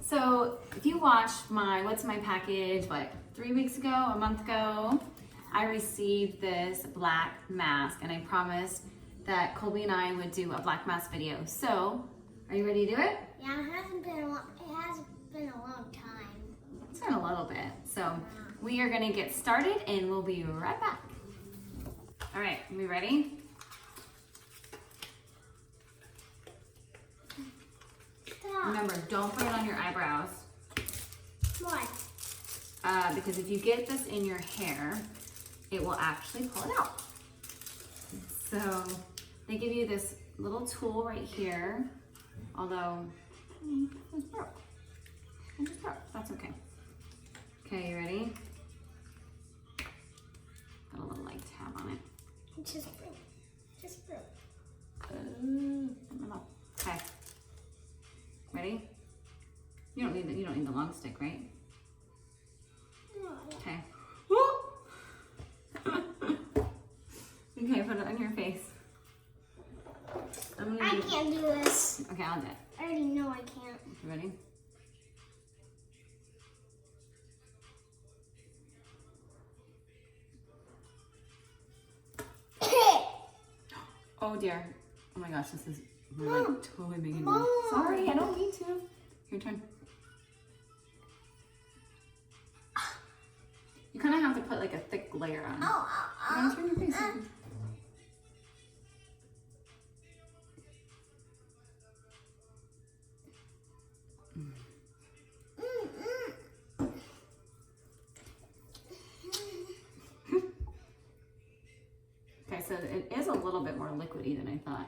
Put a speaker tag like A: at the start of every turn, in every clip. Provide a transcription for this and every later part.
A: So if you watched my What's in My Package, like 3 weeks ago, a month ago, I received this black mask and I promised that Colby and I would do a black mask video. So, are you ready to do it?
B: Yeah, it hasn't been a long time.
A: It's been a little bit. So we are gonna get started and we'll be right back. All right, are we ready?
B: Stop.
A: Remember, don't put it on your eyebrows.
B: Why?
A: Because if you get this in your hair, it will actually pull it out. So they give you this little tool right here, although it's broke. It just broke, that's okay. Okay, you ready? Got a little like tab on it.
B: It just broke. Just broke.
A: Okay. Ready? You don't need the long stick, right?
B: No.
A: Okay. Okay, put it on your face.
B: I can't do this.
A: Okay, I'll do it.
B: I already know I can't.
A: You ready? Oh dear. Oh my gosh, this is really totally making me. Sorry, I don't mean to. Your turn. You kind of have to put like a thick layer on. You want to turn your face? Okay, so it is a little bit more liquidy than I thought.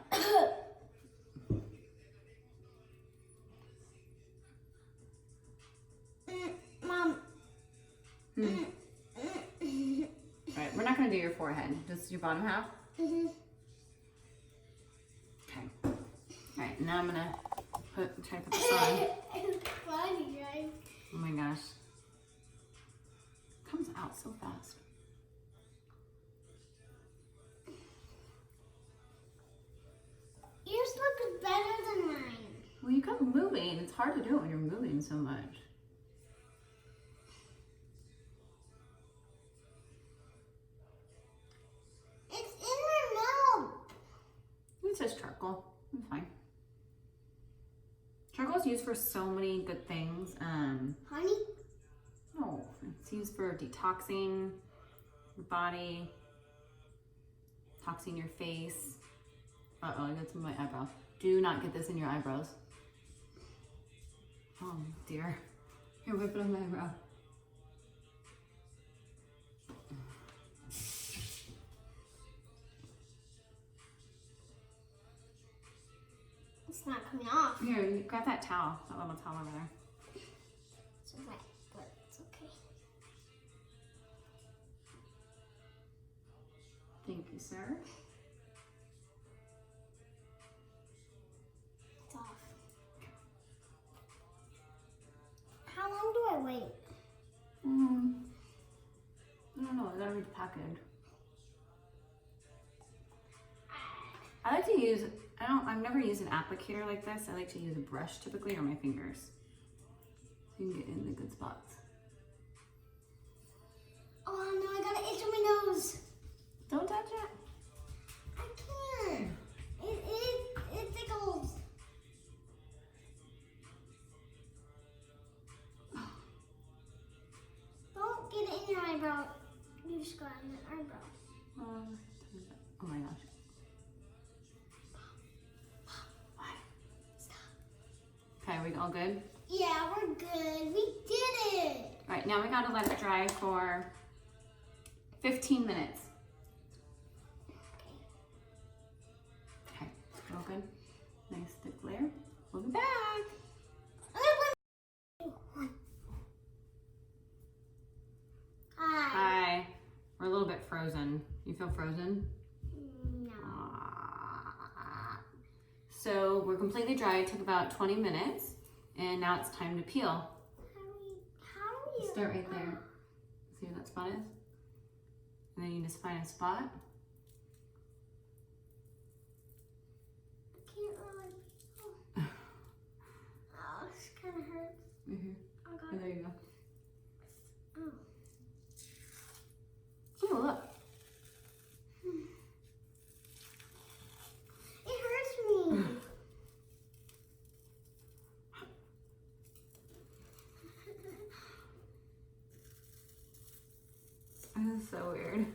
B: Mom.
A: All right, we're not gonna do your forehead, just your bottom half. Okay. All right, now I'm gonna try to put this on.
B: Funny, guys.
A: Oh my gosh. It comes out so fast.
B: Yours look better than mine.
A: Well, you kept moving. It's hard to do it when you're moving so much.
B: It's in my mouth.
A: It says charcoal. It's fine. Charcoal is used for so many good things.
B: Honey?
A: No, it's used for detoxing your body, detoxing your face. Uh-oh, I got some of my eyebrows. Do not get this in your eyebrows. Oh dear. Here, whip it on my eyebrow.
B: It's not coming off.
A: Here, you grab that towel, that little towel over there.
B: It's wet, but it's okay.
A: Thank you, sir.
B: It's off. How long do I wait?
A: I don't know, I gotta read the package. I like to use, I've never used an applicator like this. I like to use a brush typically or my fingers. So you can get in the good spots.
B: Oh no, I got an itch on my nose.
A: Don't touch it.
B: I can't. It tickles. Don't get it in your eyebrow. You just got it in the eyebrow.
A: Oh my gosh. Okay, we all good?
B: Yeah, we're good. We did it.
A: All right, now we gotta let it dry for 15 minutes. Okay, all good? Nice thick layer. We'll be back.
B: Hi.
A: Hi. We're a little bit frozen. You feel frozen?
B: No.
A: So we're completely dry. It took about 20 minutes, and now it's time to peel.
B: How do you
A: Start right there. See where that spot is? And then you just find a spot.
B: I can't really. Oh, this kind of hurts.
A: Right here.
B: Okay.
A: Oh, there you go.
B: Oh.
A: Oh, look.
B: It hurts me.
A: This is so weird.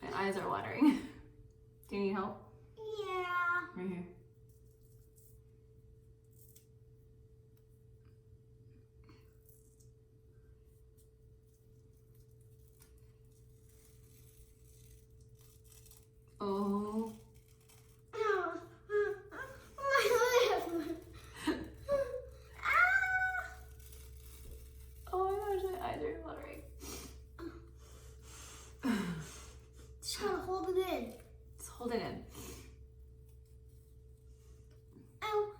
A: My eyes are watering. Do you need help?
B: Yeah.
A: Right here. Oh.
B: Oh. My lip. Ah.
A: Oh my gosh, my eyes are watering.
B: Just gotta hold it in.
A: Just hold it in.
B: Oh.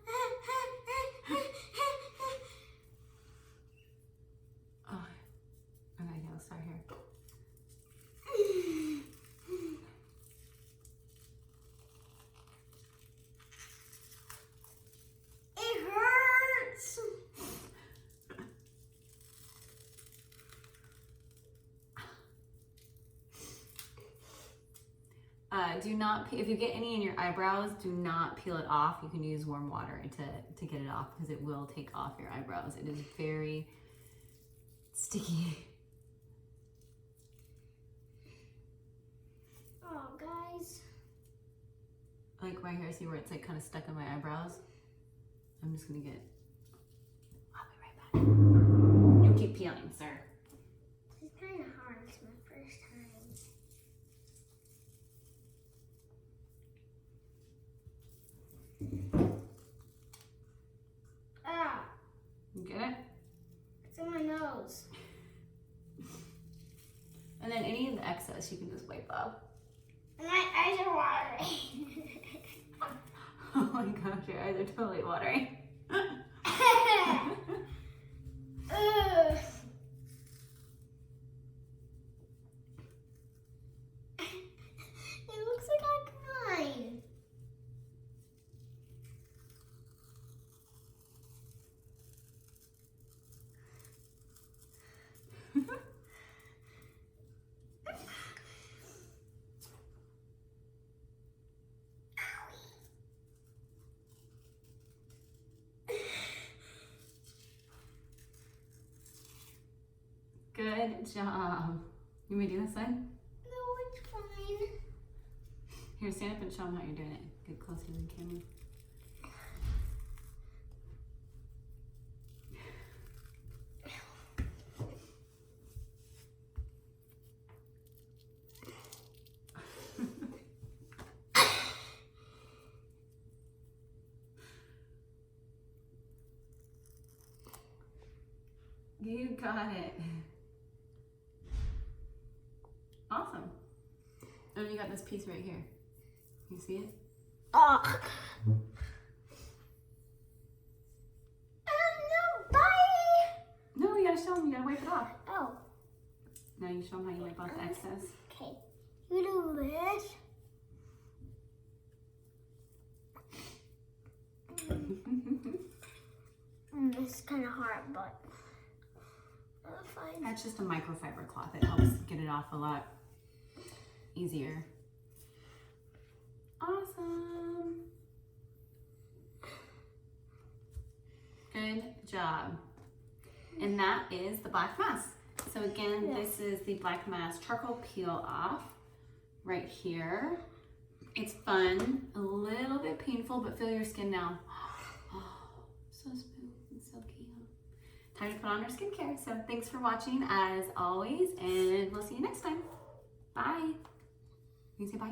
A: Oh. Okay, yeah, let's start here.
B: It hurts.
A: Do not, if you get any in your eyebrows, do not peel it off. You can use warm water to get it off because it will take off your eyebrows. It is very sticky.
B: Oh, guys.
A: Like right here, see where it's like kind of stuck in my eyebrows? I'm just gonna get, I'll be right back. You keep peeling, sir.
B: It's kind of hard. It's my first time. Ah,
A: You get it?
B: it's in my nose.
A: And then any of the excess you can just wipe off.
B: And my eyes are watering.
A: Oh my gosh, your eyes are totally watering.
B: Ugh. It looks like I'm crying.
A: Good job. You want me to do this side?
B: No, it's fine.
A: Here, stand up and show them how you're doing it. Get closer to the camera. You got it. Awesome. And you got this piece right here. You see it?
B: Oh. No, bye.
A: No, you gotta show them. You gotta wipe it off.
B: Oh,
A: Now you show them how you wipe off the excess.
B: okay. You do this. It's kind of hard, but fine.
A: That's just a microfiber cloth. It helps get it off a lot easier. Awesome. Good job. And that is the black mask. So again, this is the black mask charcoal peel off right here. It's fun, a little bit painful, but feel your skin now. Oh, so smooth and silky. Time to put on our skincare. So thanks for watching as always, and we'll see you next time. Bye. You say bye?